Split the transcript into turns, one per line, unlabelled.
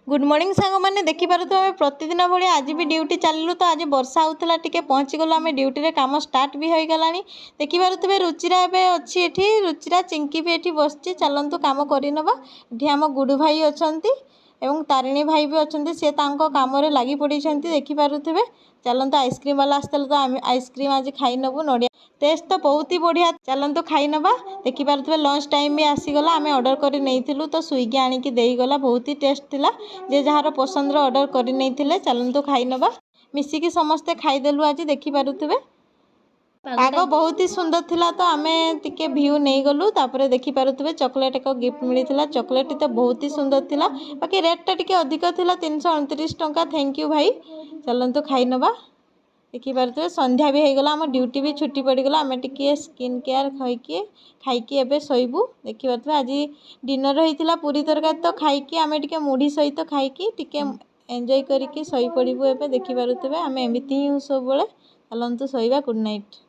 Good morning सांग मैंने देखिपे प्रतिदिन भाई आज भी ड्यूटी चलू तो आज वर्षा होता टे पहुँची गलु आम ड्यूटी काम स्टार्ट भी हो गला देखिपे रुचिरा एवं अच्छी ये रुचिरा चिंकी भी ये बस चलतु कम करनवा ये आम गुडू भाई अच्छा एवं तारिणी भाई भी अच्छा सी कम लगी पड़ी देखिपे चलतु आइसक्रीम वाला आसता तो आम आइसक्रीम आज खाई नबू नड़िया टेस्ट तो बहुत ही बढ़िया चलतु खाई नवा देखिपे लंच टाइम भी आसीगला आम ऑर्डर कर नहीं तो स्विगी आणिकी देगला बहुत ही टेस्ट थिला जे जार पसंद ऑर्डर कर नहीं चलतु खाई नवा मिसिकी समस्ते खाईदेलु आज देखिपे पाग बहुत ही सुंदर थिला तो आम टिके भ्यू नहीं गलु तापर देखिपे चॉकलेट एक गिफ्ट मिलता चॉकलेट तो बहुत ही सुंदर थिला बाकी रेट टा अधिक थिला 329 टंका थैंक यू भाई चलतु खाई नवा देखिपे संध्या भी होगला आम ड्यूटी भी छुट्टी पड़गला आम टे स्किन केयर खाई एबे शोबू देखिपे आज डिनर होता पूरी तरकारी तो खाई आम टे मुढ़ी सहित खाई टे एंजॉय करके शई पड़ू एबे देखिपे आम एमती ही सब चलतु शोवा गुड नाइट।